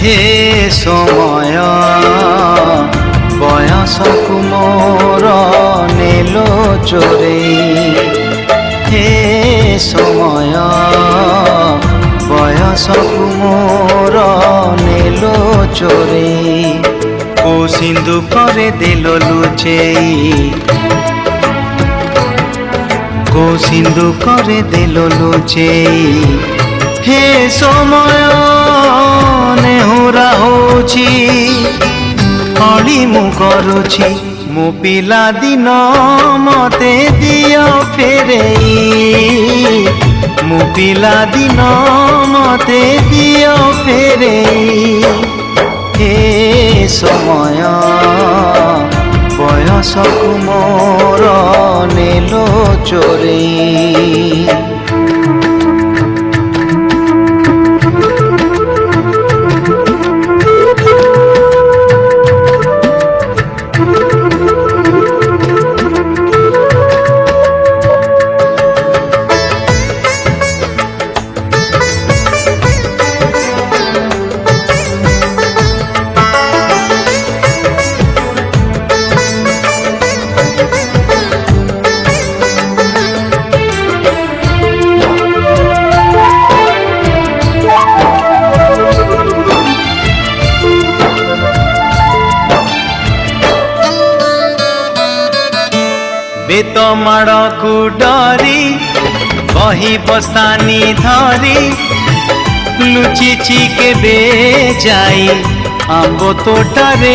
हे समय बयसकु मोर नेलो चोरेई हे समय बयसकु मोर नेलो चोरेई को सिंधु करे देलो लुचेई को सिंधु करे देलो लुचेई हे समय नेहुरा होछि अली मु करुछि मो पिला दिन मते दियो फेरेई मो पिला दिन मते दियो फेरेई हे समय बयसकु मोर नेलो चोरेई बेत माड़कू डरी बही बस्तानी धरी लुचिची केबे जाई आंबो तोटारे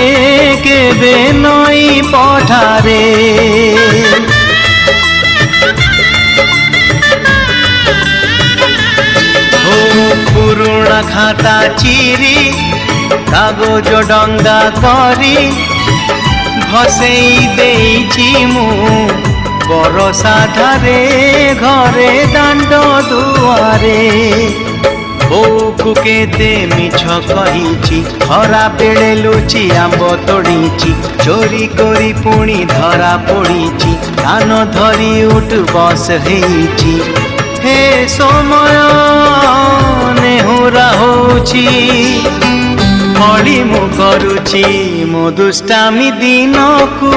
केबे नई पठारे हो पुरुणा खाता चिरी कागज डंगा करी भसेई देइछि मु बरसा धारे घरे दांड दुआरे बोकु केते मिछ कहिछि खरा बेले लुचि आंब तोड़ीछि चोरी करी पुणी धरा पड़ीछि कान धरी उठ बस हेइछि हे समय नेहुरा होछि अली मु करुछि मो दुष्टामी दिन को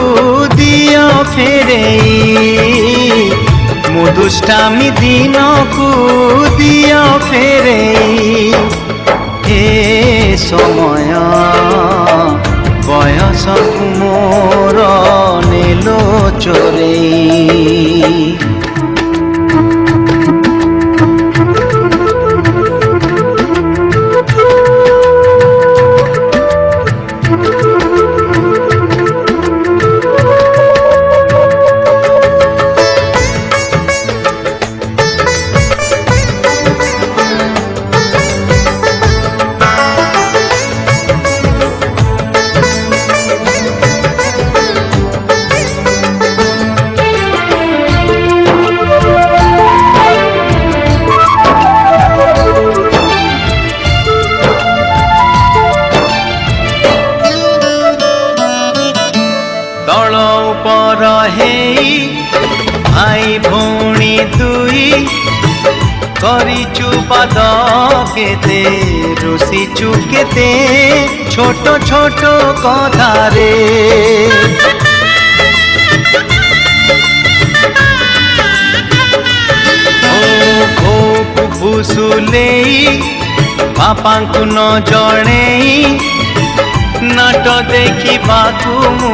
दियो फेरेई मो दुष्टामी दिन को दियो फेरेई हे समय बयसकु मोर नेलो चोरेई भाई भौणी दुई करिचु पाद केते रुसिचु केते छोट छोट कथारे ओ भूसुलेई बापांकु न जणेई नाट देखिबाकु मु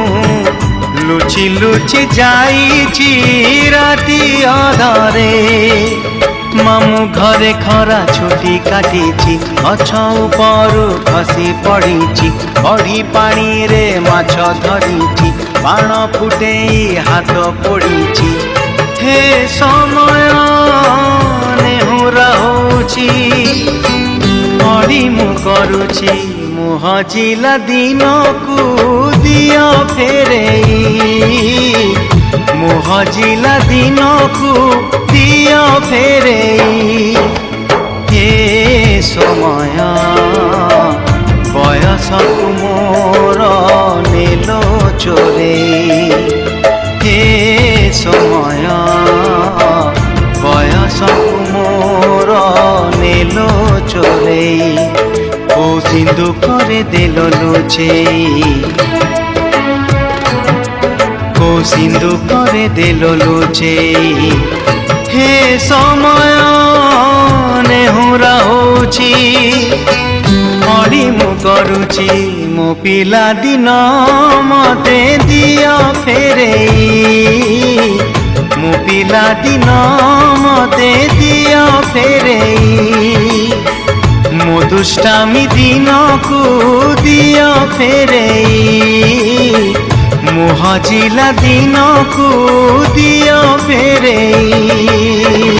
लुचि लुचि जाइछि राति अधारे मामू घरे खरा छुटी काटिछि गछ उपरु खसी पड़िछि बड़ी पानी रे माछ धरिछि बाण फुटेई हाथ पोड़िछि हे समय नेहुरा होछि अली मु करुछि मुह जिला दिन को दियो फेरेई मुह जिला दिन को दियो फेरेई हे समय बयसकु मोर नेलो चोरेई हे समय बयसकु मोर नेलो चोरेई। ସିନ୍ଦୁକରେ ଦେଲ ଲୁଚେଇ କୋ ସିନ୍ଦୁକରେ ଦେଲ ଲୁଚେଇ ହେ ସମୟ ନେହୁରା ହଉଛି ଅଡ଼ି ମୁଁ କରୁଛି ମୋ ପିଲା ଦିନ ମତେ ଦିଅ ଫେରେଇ ମୋ ପିଲା ଦିନ ମତେ ଦିଅ ଫେରେଇ ମୋ ଦୁଷ୍ଟାମି ଦିନକୁ ଦିଅ ଫେରେଇ ମୋ ହଜିଲା ଦିନକୁ ଦିଅ ଫେରେଇ।